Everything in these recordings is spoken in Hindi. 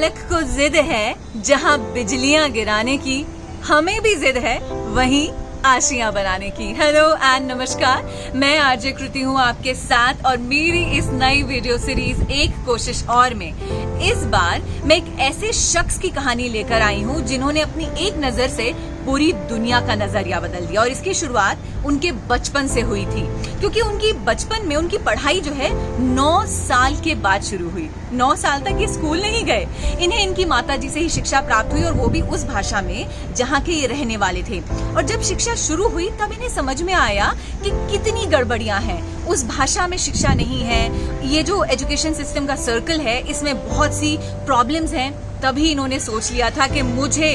बालक को जिद है जहाँ बिजलियाँ गिराने की, हमें भी जिद है वहीं आशियां बनाने की। हेलो एंड नमस्कार, मैं आरजे कृति हूँ आपके साथ और मेरी इस नई वीडियो सीरीज एक कोशिश और में इस बार मैं एक ऐसे शख्स की कहानी लेकर आई हूँ जिन्होंने अपनी एक नजर से पूरी दुनिया का नजरिया बदल दिया। और इसकी शुरुआत उनके बचपन से हुई थी, क्योंकि उनकी बचपन में उनकी पढ़ाई जो है 9 साल के बाद शुरू हुई। 9 साल तक ये स्कूल नहीं गए। इन्हें इनकी माताजी से ही शिक्षा प्राप्त हुई और वो भी उस भाषा में जहाँ के ये रहने वाले थे। और जब शिक्षा शुरू हुई तब इन्हें समझ में आया कि कितनी गड़बड़ियां हैं, उस भाषा में शिक्षा नहीं है, ये जो एजुकेशन सिस्टम का सर्कल है इसमें बहुत सी प्रॉब्लम्स हैं। तभी इन्होंने सोच लिया था कि मुझे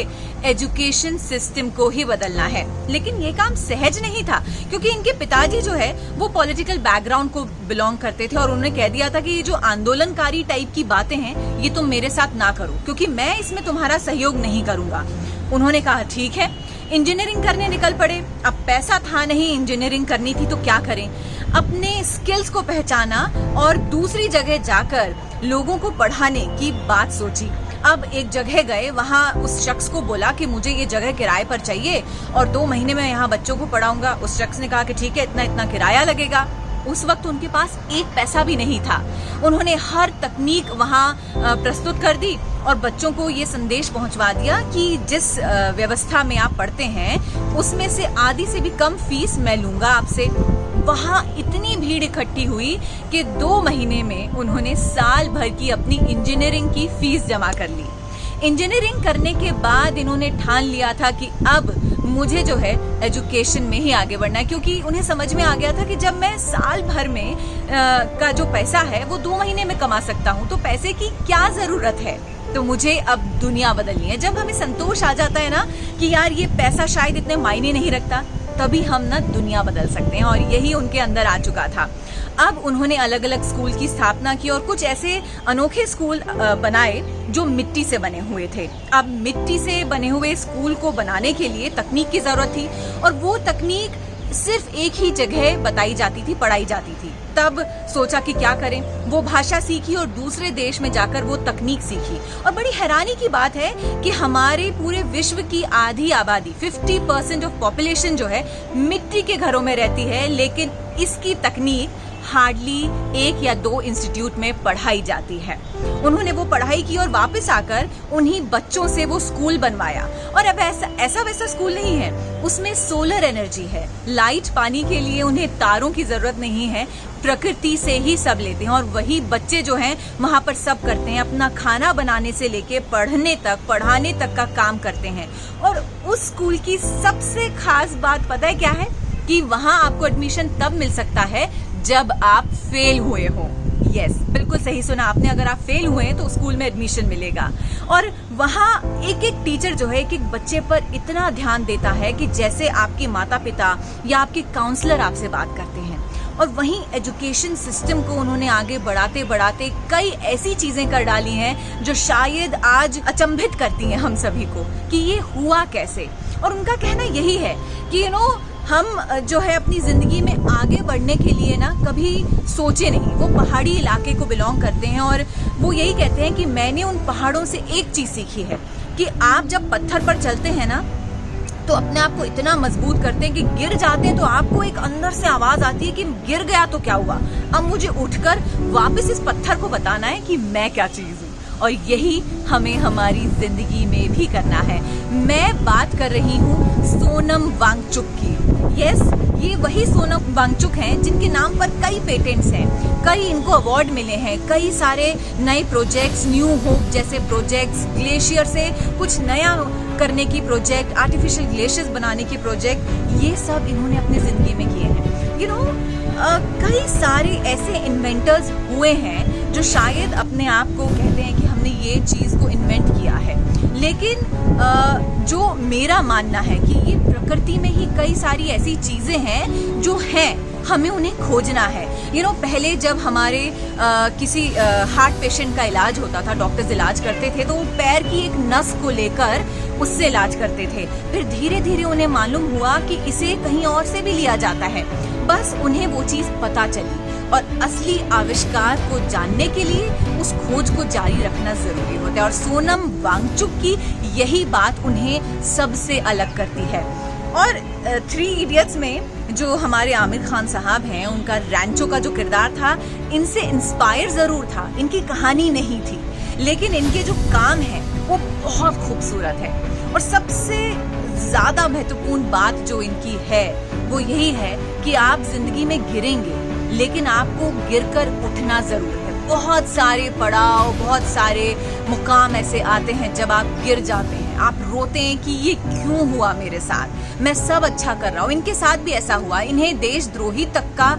एजुकेशन सिस्टम को ही बदलना है। लेकिन ये काम सहज नहीं था, क्योंकि इनके पिताजी जो है वो पॉलिटिकल बैकग्राउंड को बिलोंग करते थे और उन्होंने कह दिया था कि ये जो आंदोलनकारी टाइप की बातें हैं ये तुम मेरे साथ ना करो, क्योंकि मैं इसमें तुम्हारा सहयोग नहीं करूंगा। उन्होंने कहा ठीक है, इंजीनियरिंग करने निकल पड़े। अब पैसा था नहीं, इंजीनियरिंग करनी थी तो क्या करें। अपने स्किल्स को पहचाना और दूसरी जगह जाकर लोगों को पढ़ाने की बात सोची। अब एक जगह गए, वहाँ उस शख्स को बोला कि मुझे ये जगह किराए पर चाहिए और 2 महीने में यहाँ बच्चों को पढ़ाऊंगा। उस शख्स ने कहा कि ठीक है, इतना इतना किराया लगेगा। उस वक्त उनके पास एक पैसा भी नहीं था। उन्होंने हर तकनीक वहाँ प्रस्तुत कर दी और बच्चों को ये संदेश पहुंचवा दिया कि जिस व्यवस्था में आप पढ़ते हैं उसमें से आधी से भी कम फीस मैं लूंगा आपसे। वहाँ इतनी भीड़ इकट्ठी हुई कि 2 महीने में उन्होंने साल भर की अपनी इंजीनियरिंग की फीस जमा कर ली। इंजीनियरिंग करने के बाद इन्होंने ठान लिया था कि अब मुझे जो है एजुकेशन में ही आगे बढ़ना है, क्योंकि उन्हें समझ में आ गया था कि जब मैं साल भर में का जो पैसा है वो 2 महीने में कमा सकता हूँ तो पैसे की क्या जरूरत है। तो मुझे अब दुनिया बदलनी है। जब हमें संतोष आ जाता है ना कि यार ये पैसा शायद इतने मायने नहीं रखता, तभी हम ना दुनिया बदल सकते हैं। और यही उनके अंदर आ चुका था। अब उन्होंने अलग अलग स्कूल की स्थापना की और कुछ ऐसे अनोखे स्कूल बनाए जो मिट्टी से बने हुए थे। अब मिट्टी से बने हुए स्कूल को बनाने के लिए तकनीक की जरूरत थी और वो तकनीक सिर्फ एक ही जगह बताई जाती थी, पढ़ाई जाती थी। तब सोचा कि क्या करें। वो भाषा सीखी और दूसरे देश में जाकर वो तकनीक सीखी। और बड़ी हैरानी की बात है कि हमारे पूरे विश्व की आधी आबादी 50% ऑफ पॉपुलेशन जो है मिट्टी के घरों में रहती है, लेकिन इसकी तकनीक हार्डली 1 या 2 इंस्टीट्यूट में पढ़ाई जाती है। उन्होंने वो पढ़ाई की और वापस आकर उन्हीं बच्चों से वो स्कूल बनवाया। और अब ऐसा वैसा स्कूल नहीं है, उसमें सोलर एनर्जी है। लाइट पानी के लिए उन्हें तारों की जरूरत नहीं है, प्रकृति से ही सब लेते हैं। और वही बच्चे जो हैं वहाँ पर सब करते हैं, अपना खाना बनाने से लेके पढ़ने तक, पढ़ाने तक का काम करते हैं। और उस स्कूल की सबसे खास बात पता है क्या है? कि वहाँ आपको एडमिशन तब मिल सकता है जब आप फेल हुए हो। यस, बिल्कुल सही सुना आपने। अगर आप फेल हुए हैं तो स्कूल में एडमिशन मिलेगा। और वहाँ एक एक टीचर जो है एक एक बच्चे पर इतना ध्यान देता है कि जैसे आपके माता पिता या आपके काउंसलर आपसे बात करते हैं। और वहीं एजुकेशन सिस्टम को उन्होंने आगे बढ़ाते बढ़ाते कई ऐसी चीजें कर डाली हैं जो शायद आज अचंभित करती हैं हम सभी को कि ये हुआ कैसे। और उनका कहना यही है कि हम जो है अपनी जिंदगी में आगे बढ़ने के लिए ना कभी सोचे नहीं। वो पहाड़ी इलाके को बिलोंग करते हैं और वो यही कहते हैं कि मैंने उन पहाड़ों से एक चीज सीखी है कि आप जब पत्थर पर चलते हैं ना तो अपने आप को इतना मजबूत करते हैं कि गिर जाते हैं तो आपको एक अंदर से आवाज आती है कि गिर गया तो क्या हुआ, अब मुझे उठकर वापस इस पत्थर को बताना है कि मैं क्या चीज हूँ। और यही हमें हमारी जिंदगी में भी करना है। मैं बात कर रही हूँ सोनम वांगचुक की। यस, ये वही सोनम वांगचुक हैं जिनके नाम पर कई पेटेंट्स हैं, कई इनको अवार्ड मिले हैं, कई सारे नए प्रोजेक्ट्स, न्यू होप जैसे प्रोजेक्ट्स, ग्लेशियर से कुछ नया करने की प्रोजेक्ट, आर्टिफिशियल ग्लेशियर्स बनाने की प्रोजेक्ट, ये सब इन्होंने अपनी जिंदगी में किए हैं। कई सारे ऐसे इन्वेंटर्स हुए हैं जो शायद अपने आप को कहते हैं कि हमने ये चीज को इन्वेंट किया है, लेकिन जो मेरा मानना है कि ये प्रकृति में ही कई सारी ऐसी चीजें हैं जो हैं, हमें उन्हें खोजना है। पहले जब हमारे किसी हार्ट पेशेंट का इलाज होता था, डॉक्टर्स इलाज करते थे तो वो पैर की एक नस को लेकर उससे इलाज करते थे। फिर धीरे धीरे उन्हें मालूम हुआ कि इसे कहीं और से भी लिया जाता है। बस उन्हें वो चीज पता चली और असली आविष्कार को जानने के लिए उस खोज को जारी रखना जरूरी होता है। और सोनम वांगचुक की यही बात उन्हें सबसे अलग करती है। और 3 इडियट्स में जो हमारे आमिर खान साहब हैं, उनका रैंचो का जो किरदार था, इनसे इंस्पायर जरूर था, इनकी कहानी नहीं थी, लेकिन इनके जो काम है वो बहुत खूबसूरत है। और सबसे ज्यादा महत्वपूर्ण बात जो इनकी है वो यही है कि आप जिंदगी में गिरेंगे, लेकिन आपको गिरकर उठना जरूर है। बहुत सारे पड़ाव, बहुत सारे मुकाम ऐसे आते हैं जब आप गिर जाते हैं, आप रोते हैं कि ये क्यों हुआ मेरे साथ, मैं सब अच्छा कर रहा हूँ। इनके साथ भी ऐसा हुआ, इन्हें देशद्रोही तक का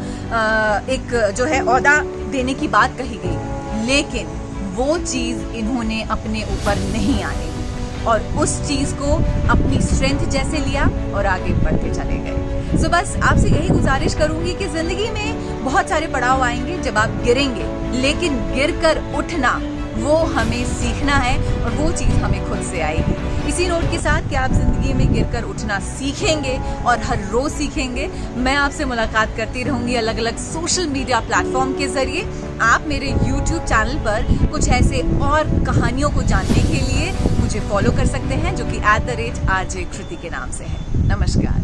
एक जो है ओहदा देने की बात कही गई, लेकिन वो चीज इन्होंने अपने ऊपर नहीं आने दी और उस चीज को अपनी स्ट्रेंथ जैसे लिया और आगे बढ़ते चले गए। सो बस आपसे यही गुजारिश करूंगी कि जिंदगी में बहुत सारे पड़ाव आएंगे जब आप गिरेंगे, लेकिन गिरकर उठना वो हमें सीखना है और वो चीज हमें खुद से आएगी। इसी नोट के साथ कि आप जिंदगी में गिरकर उठना सीखेंगे और हर रोज सीखेंगे। मैं आपसे मुलाकात करती रहूंगी अलग अलग सोशल मीडिया प्लेटफॉर्म के जरिए। आप मेरे YouTube चैनल पर कुछ ऐसे और कहानियों को जानने के लिए मुझे फॉलो कर सकते हैं, जो कि @RJ Kriti के नाम से है। नमस्कार।